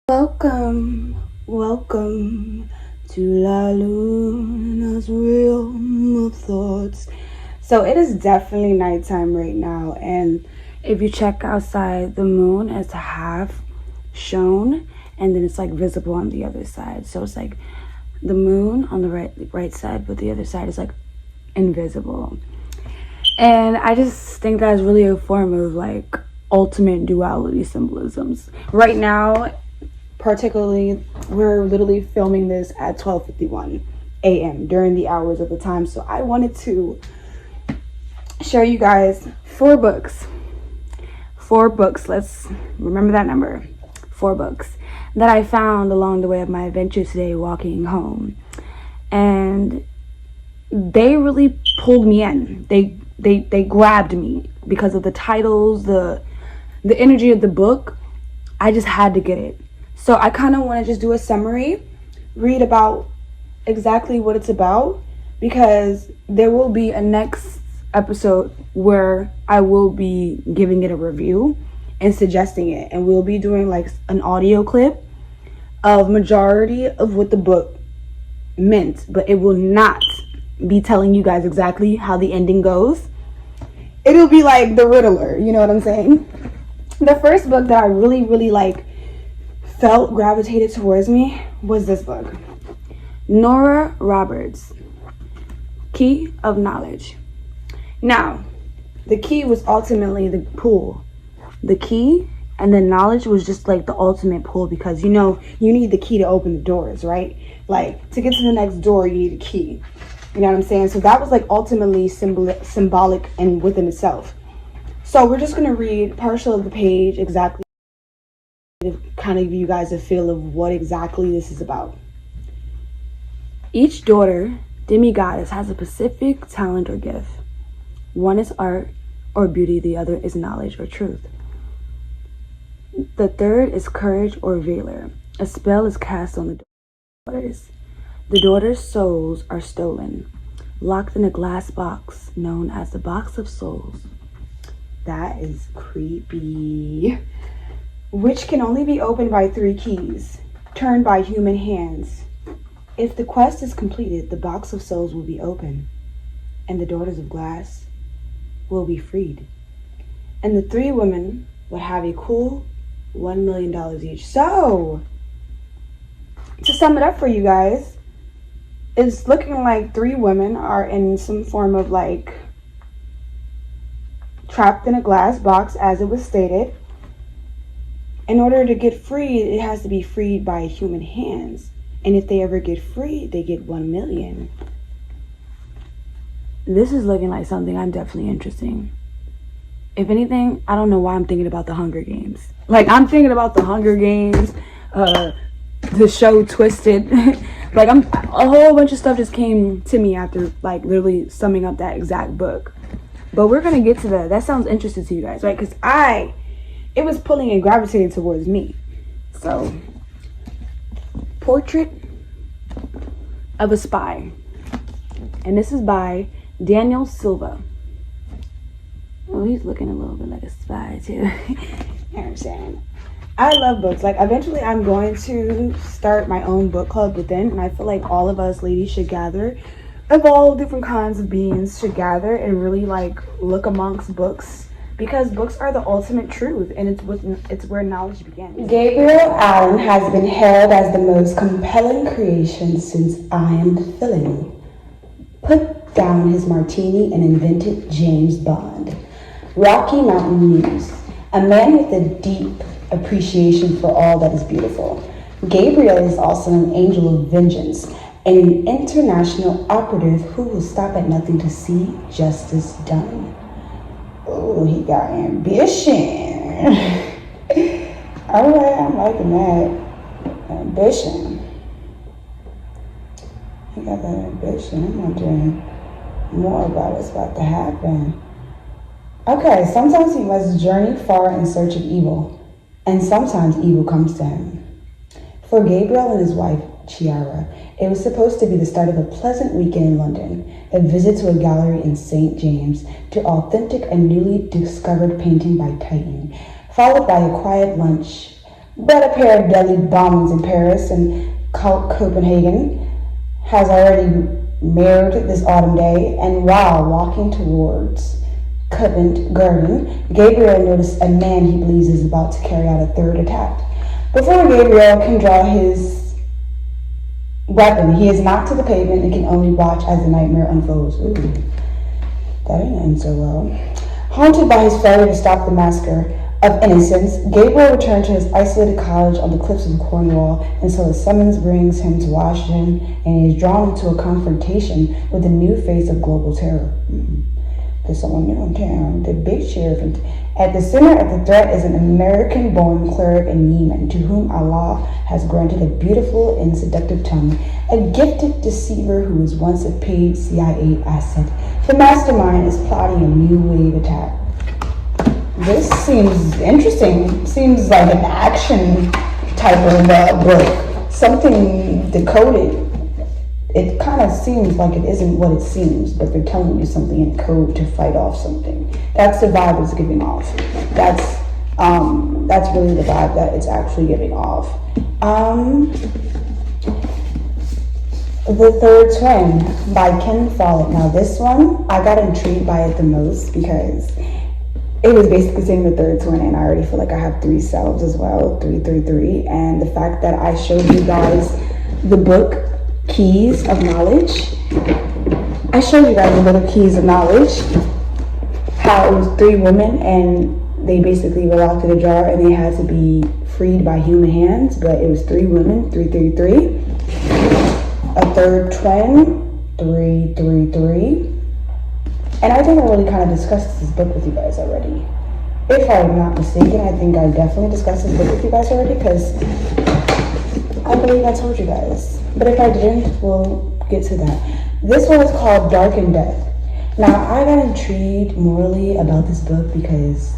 Welcome to La Luna's realm of thoughts. So it is definitely nighttime right now, and if you check outside, the moon is half shown, and then it's like visible on the other side. So it's like the moon on the right side, but the other side is like invisible. And I just think that's really a form of like ultimate duality symbolisms. Right now, particularly, we're literally filming this at 12:51 a.m. during the hours of the time. So I wanted to show you guys four books. Let's remember that number. 4 books that I found along the way of my adventure today walking home. And they really pulled me in. They grabbed me because of the titles, the energy of the book. I just had to get it. So I kind of want to just do a summary, read about exactly what it's about, because there will be a next episode where I will be giving it a review and suggesting it. And we'll be doing like an audio clip of majority of what the book meant, but it will not be telling you guys exactly how the ending goes. It'll be like the Riddler, you know what I'm saying? The first book that I really like felt gravitated towards me was this book, Nora Roberts, Key of Knowledge. Now, the key was ultimately the pull. The key and then knowledge was just like the ultimate pull, because you need the key to open the doors, right? Like to get to the next door, you need a key. You know what I'm saying? So that was like ultimately symbolic and within itself. So we're just going to read partial of the page exactly to kind of give you guys a feel of what exactly this is about. Each daughter, demigoddess, has a specific talent or gift. One is art or beauty, the other is knowledge or truth. The third is courage or valor. A spell is cast on the daughters. The daughters' souls are stolen, locked in a glass box known as the Box of Souls. That is creepy. Which can only be opened by 3 keys, turned by human hands. If the quest is completed, the Box of Souls will be open, and the Daughters of Glass will be freed. And the 3 women would have a cool $1 million each. So, to sum it up for you guys, it's looking like 3 women are in some form of like trapped in a glass box, as it was stated. In order to get freed, it has to be freed by human hands. And if they ever get freed, they get 1 million. This is looking like something I'm definitely interested in. If anything, I don't know why I'm thinking about the Hunger Games. Like, I'm thinking about the Hunger Games, the show Twisted. Like, a whole bunch of stuff just came to me after, like, literally summing up that exact book. But we're going to get to that. That sounds interesting to you guys, right? Because it was pulling and gravitating towards me. So, Portrait of a Spy. And this is by Daniel Silva. Oh, he's looking a little bit like a spy too. You know what I'm saying? I love books. Like, eventually I'm going to start my own book club within, and I feel like all of us ladies should gather, of all different kinds of beings, should gather and really like look amongst books, because books are the ultimate truth, and it's where knowledge begins. Gabriel Allen has been hailed as the most compelling creation since iron filling. Put down his martini and invented James Bond. Rocky Mountain News, a man with a deep appreciation for all that is beautiful. Gabriel is also an angel of vengeance and an international operative who will stop at nothing to see justice done. Oh, he got ambition. All right, I'm liking that. Ambition. He got that ambition. I'm wondering more about what's about to happen. Okay, sometimes he must journey far in search of evil, and sometimes evil comes to him. For Gabriel and his wife, Chiara, it was supposed to be the start of a pleasant weekend in London, a visit to a gallery in St. James, to authentic and newly discovered painting by Titan, followed by a quiet lunch but a pair of deadly bombings in Paris and Copenhagen has already marred this autumn day, and while walking towards Covent Garden, Gabriel noticed a man he believes is about to carry out a third attack. Before Gabriel can draw his weapon, he is knocked to the pavement and can only watch as the nightmare unfolds. Ooh, that didn't end so well. Haunted by his failure to stop the massacre of innocence, Gabriel returned to his isolated cottage on the cliffs of Cornwall until a summons brings him to Washington, and he is drawn into a confrontation with the new face of global terror. There's someone new in town, the big sheriff. At the center of the threat is an American-born cleric in Yemen, to whom Allah has granted a beautiful and seductive tongue, a gifted deceiver who was once a paid CIA asset. The mastermind is plotting a new wave attack. This seems interesting. Seems like an action type of book. Something decoded. It kind of seems like it isn't what it seems, but they're telling you something in code to fight off something. That's the vibe it's giving off. That's really the vibe that it's actually giving off. The Third Twin by Ken Follett. Now this one, I got intrigued by it the most because it was basically saying the third twin, and I already feel like I have three selves as well, 333. And the fact that I showed you guys the book Keys of Knowledge, I showed you guys the little keys of knowledge, how it was three women and they basically were locked in a jar and they had to be freed by human hands, but it was three women, 333, a third twin, 333. And I think I really kind of discussed this book with you guys already. If I'm not mistaken, I think I definitely discussed this book with you guys already, because I believe I told you guys. But if I didn't, we'll get to that. This one is called Dark and Death. Now, I got intrigued morally about this book because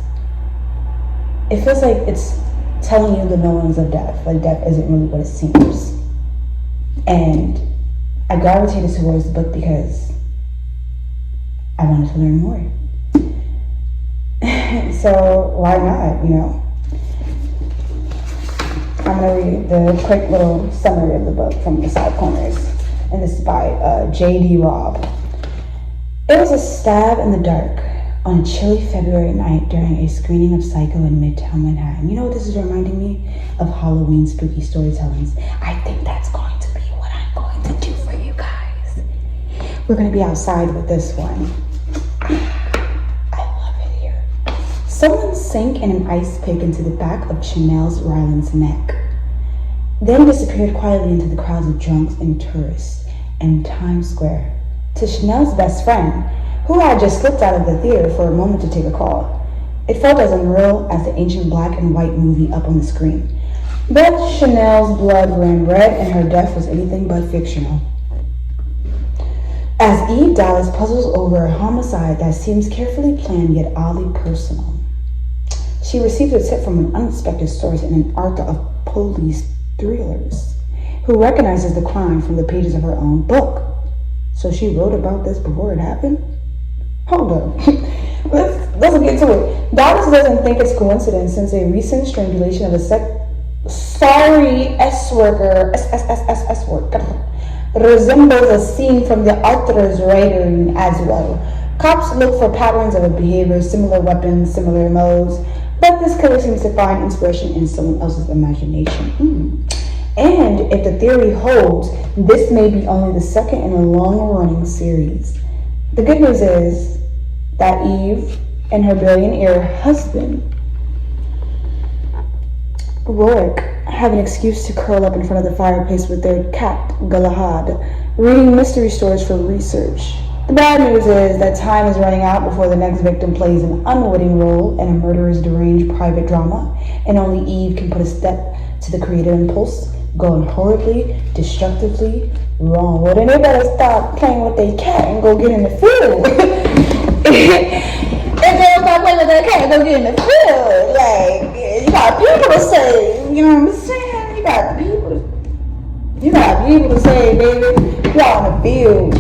it feels like it's telling you the knowings of death. Like, death isn't really what it seems. And I gravitated towards the book because I wanted to learn more. So why not, you know? I'm going to read the quick little summary of the book from the side corners. And this is by J.D. Robb. It was a stab in the dark on a chilly February night during a screening of Psycho in Midtown Manhattan. You know what this is reminding me of? Halloween spooky storytellings. I think that's going to be what I'm going to do for you guys. We're going to be outside with this one. I love it here. Someone sank in an ice pick into the back of Chanel's Ryland's neck, then disappeared quietly into the crowds of drunks and tourists in Times Square. To Chanel's best friend, who had just slipped out of the theater for a moment to take a call. It felt as unreal as the ancient black and white movie up on the screen. But Chanel's blood ran red and her death was anything but fictional. As Eve Dallas puzzles over a homicide that seems carefully planned yet oddly personal, she receives a tip from an unexpected source in an author of police thrillers who recognizes the crime from the pages of her own book. So she wrote about this before it happened? Hold up. Let's get to it. Dallas doesn't think it's coincidence since a recent strangulation of a S-worker resembles a scene from the author's writing as well. Cops look for patterns of a behavior, similar weapons, similar modes, but this killer seems to find inspiration in someone else's imagination. And if the theory holds, this may be only the second in a long-running series. The good news is that Eve and her billionaire husband, Rorik, have an excuse to curl up in front of the fireplace with their cat, Galahad, reading mystery stories for research. The bad news is that time is running out before the next victim plays an unwitting role in a murderer's deranged private drama, and only Eve can put a step to the creative impulse, going horribly, destructively wrong. Well, then they better stop playing with their cat and go get in the field. If they stop playing with their cat and go get in the field, like, you got people to say, you know what I'm saying? You got people to say, baby, you out in the field.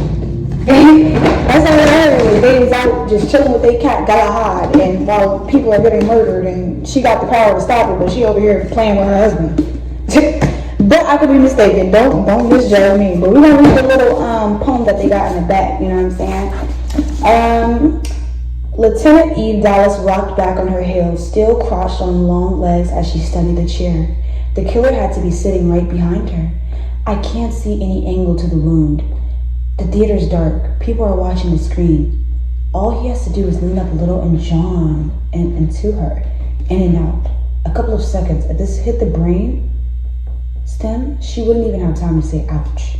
That's how I heard. They was out just chilling with their cat Galahad, and while people are getting murdered, and she got the power to stop it, but she over here playing with her husband. But I could be mistaken. Don't misjudge me. But we're gonna read the little poem that they got in the back. You know what I'm saying? Lieutenant Eve Dallas rocked back on her heels, still crouched on long legs as she studied the chair. The killer had to be sitting right behind her. I can't see any angle to the wound. The theater's dark. People are watching the screen. All he has to do is lean up a little and yawn into her, in and out. A couple of seconds. If this hit the brain stem, she wouldn't even have time to say ouch.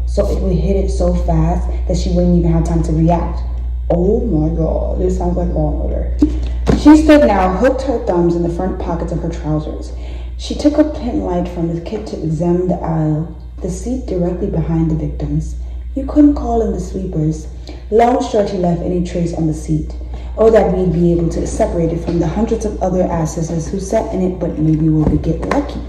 So it would hit it so fast that she wouldn't even have time to react. Oh my God, this sounds like Law and Order. She stood now, hooked her thumbs in the front pockets of her trousers. She took a pin light from the kit to examine the aisle, the seat directly behind the victims. You couldn't call in the sweepers. Long Shorty left any trace on the seat, or that we'd be able to separate it from the hundreds of other ancestors who sat in it, but maybe we'll get lucky.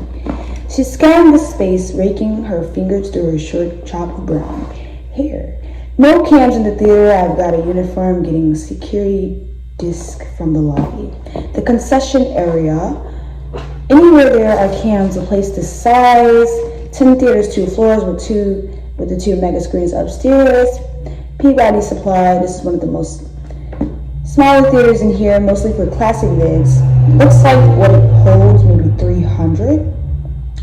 She scanned the space, raking her fingers through her short, chopped brown hair. No cams in the theater. I've got a uniform getting a security disc from the lobby. The concession area. Anywhere there are cams, a place this size. 10 theaters, 2 floors with the 2 mega screens upstairs. Peabody Supply. This is one of the most smaller theaters in here, mostly for classic vids. Looks like what it holds, maybe 300.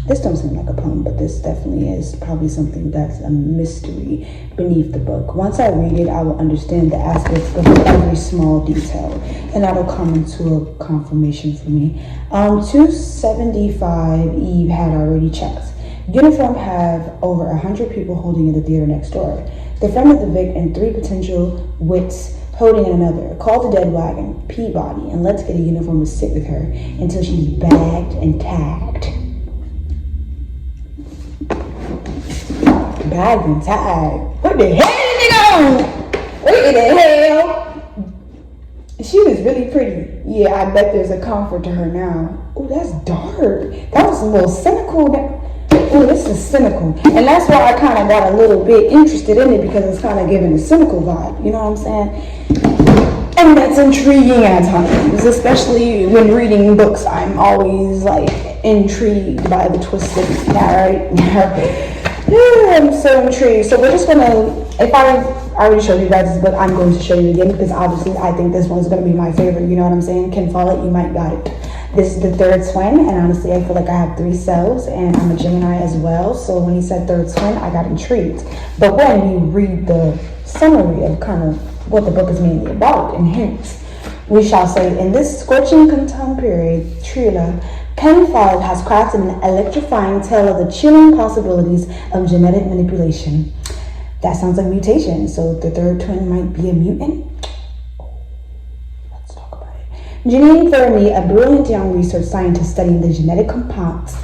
This don't seem like a poem, but this definitely is probably something that's a mystery beneath the book. Once I read it, I will understand the aspects of every small detail, and that'll come into a confirmation for me. 275 Eve had already checked. Uniform have over 100 people holding in the theater next door. The friend of the Vic and 3 potential wits holding in another. Call the dead wagon, Peabody, and let's get a uniform to sit with her until she's bagged and tagged. Bagged and tagged? What the hell is it on? What the hell? She was really pretty. Yeah, I bet there's a comfort to her now. Oh, that's dark. That was a little cynical. Oh, this is cynical. And that's why I kind of got a little bit interested in it, because it's kind of giving a cynical vibe. You know what I'm saying? And that's intriguing at times, especially when reading books. I'm always like intrigued by the twisted narrative. I'm so intrigued. So we're just gonna, if I already showed you guys this book, I'm going to show you again, because obviously I think this one's gonna be my favorite. You know what I'm saying? Ken Follett, you might got it. This is the third twin, and honestly, I feel like I have 3 selves, and I'm a Gemini as well. So when he said third twin, I got intrigued. But when you read the summary of kind of what the book is mainly about and hints, we shall say, in this scorching contemporary thriller, Ken Follett has crafted an electrifying tale of the chilling possibilities of genetic manipulation. That sounds like mutation, so the third twin might be a mutant? Let's talk about it. Janine Thurmy, a brilliant young research scientist studying the genetic components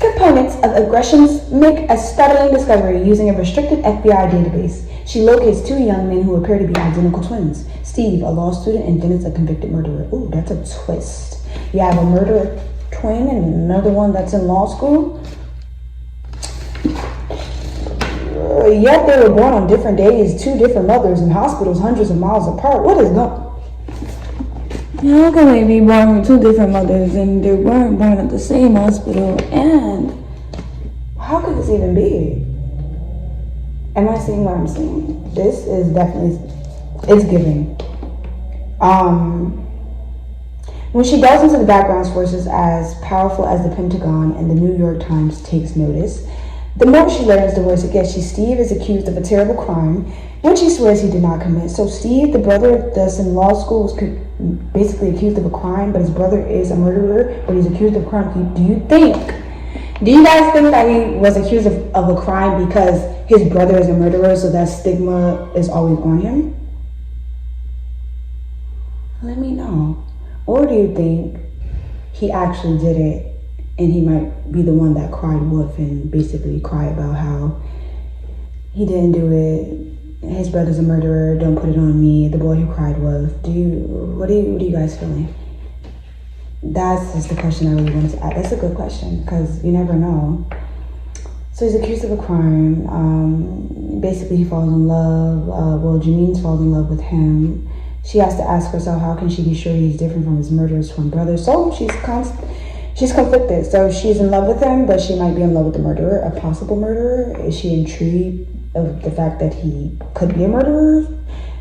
of aggressions, make a startling discovery using a restricted FBI database. She locates 2 young men who appear to be identical twins. Steve, a law student, and Dennis, a convicted murderer. Ooh, that's a twist. You have a murderer twin and another one that's in law school. Yet they were born on different days, 2 different mothers, in hospitals hundreds of miles apart. What is going? How can they be born with 2 different mothers and they weren't born at the same hospital? And how could this even be? Am I seeing what I'm seeing? This is definitely, it's giving. When she delves into the background sources as powerful as the Pentagon and the New York Times takes notice, the more she learns, the worse it gets. Steve is accused of a terrible crime, which he swears he did not commit. So Steve, the brother that's in law school, was basically accused of a crime, but his brother is a murderer, but he's accused of a crime. Do you guys think that he was accused of a crime because his brother is a murderer, so that stigma is always on him? Let me know. Or do you think he actually did it and he might be the one that cried wolf and basically cry about how he didn't do it, his brother's a murderer, don't put it on me, the boy who cried wolf? What are you guys feeling? That's just the question I really wanted to ask. That's a good question, because you never know. So he's accused of a crime. Basically, he falls in love. Janine falls in love with him. She has to ask herself, how can she be sure he's different from his murderous twin brother? So she's conflicted. So she's in love with him, but she might be in love with the murderer, a possible murderer. Is she intrigued of the fact that he could be a murderer?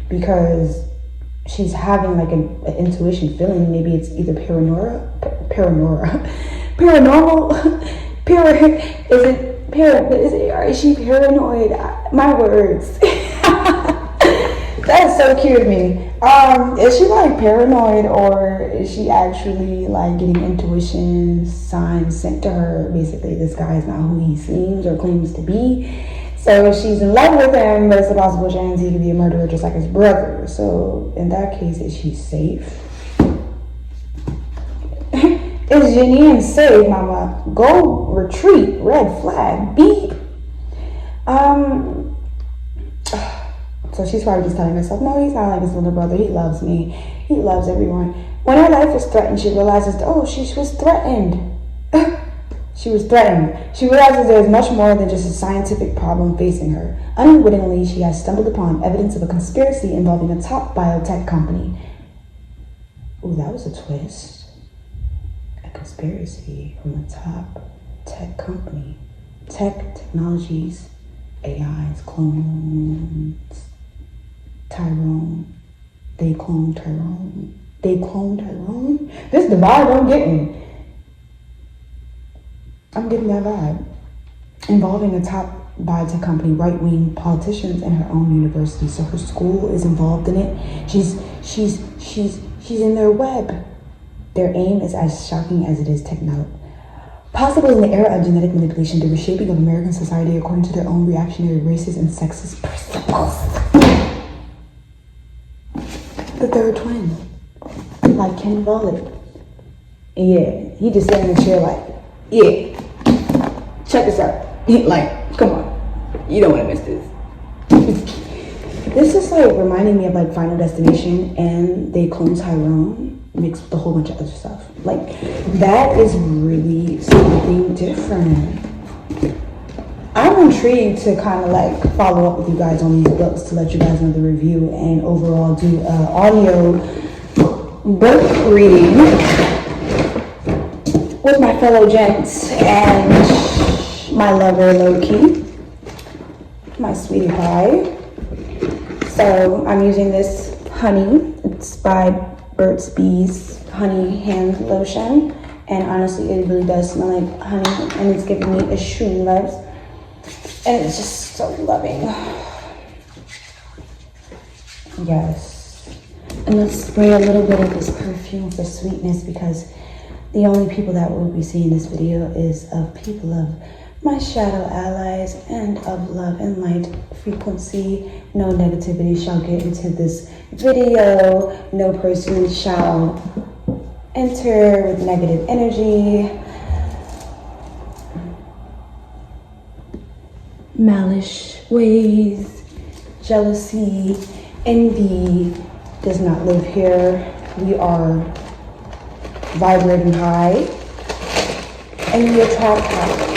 Because she's having like an intuition feeling. Maybe it's either paranormal. Is she paranoid? My words. That's so cute of me. Is she like paranoid, or is she actually like getting intuition signs sent to her? Basically, this guy is not who he seems or claims to be. So she's in love with him, but it's a possible chance he could be a murderer just like his brother. So in that case, is she safe? Is Janine safe, mama? Go retreat. Red flag. Beep. So she's probably just telling herself, no, he's not like his little brother. He loves me. He loves everyone. When her life is threatened, she realizes, oh, she was threatened. She was threatened. She realizes there is much more than just a scientific problem facing her. Unwittingly, she has stumbled upon evidence of a conspiracy involving a top biotech company. Ooh, that was a twist. A conspiracy from a top tech company. Technologies, AIs, clones, Tyrone. They cloned Tyrone. This the vibe I'm getting. I'm getting that vibe. Involving a top biotech company, right-wing politicians, and her own university. So her school is involved in it. She's in their web. Their aim is as shocking as it is technology. Possible in the era of genetic manipulation, the reshaping of American society according to their own reactionary racist and sexist principles. The third twin, like Ken Follett. Yeah, he just sat in the chair like, yeah. Check this out. Like, come on. You don't want to miss this. This is like reminding me of like Final Destination, and they clone Tyrone mixed with a whole bunch of other stuff. Like, that is really something different. I'm intrigued to kind of like follow up with you guys on these books to let you guys know the review and overall do an audio book reading with my fellow gents and my lover Loki, my sweetie pie. So I'm using this honey. It's by Burt's Bees honey hand lotion, and honestly it really does smell like honey, and it's giving me a shroom vibes, and it's just so loving. Yes. And let's spray a little bit of this perfume for sweetness, because the only people that will be seeing this video is of people of my shadow allies and of love and light frequency. No negativity shall get into this video. No person shall enter with negative energy. Malice ways, jealousy, envy does not live here. We are vibrating high, and we attract high.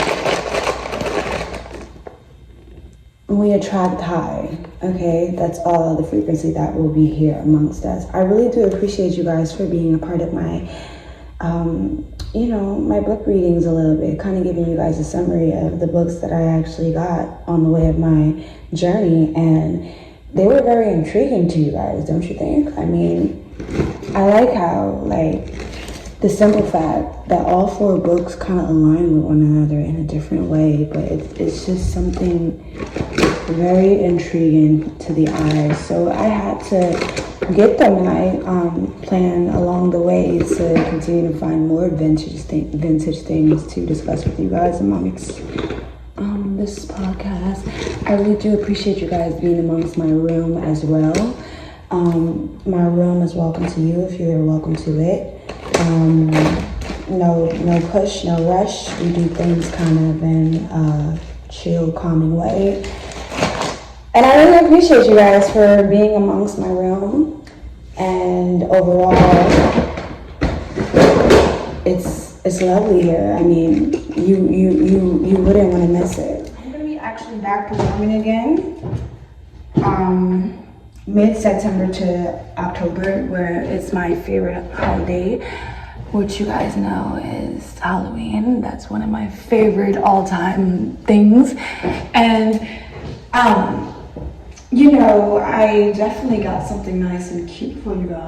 We attract high, okay? That's all the frequency that will be here amongst us. I really do appreciate you guys for being a part of my, my book readings a little bit, kind of giving you guys a summary of the books that I actually got on the way of my journey, and they were very intriguing to you guys, don't you think? I mean, I like how, like, the simple fact that all 4 books kind of align with one another in a different way, but it's just something very intriguing to the eyes. So I had to get them, and I plan along the way to continue to find more vintage things to discuss with you guys amongst this podcast. I really do appreciate you guys being amongst my room as well. My room is welcome to you if you're welcome to it. No push, no rush. We do things kind of in a chill, calming way. And I really appreciate you guys for being amongst my room. And overall, it's lovely here. I mean, you wouldn't want to miss it. actually back performing again. Mid-September to October, where it's my favorite holiday, which you guys know is Halloween. That's one of my favorite all-time things. And you know, I definitely got something nice and cute for you guys.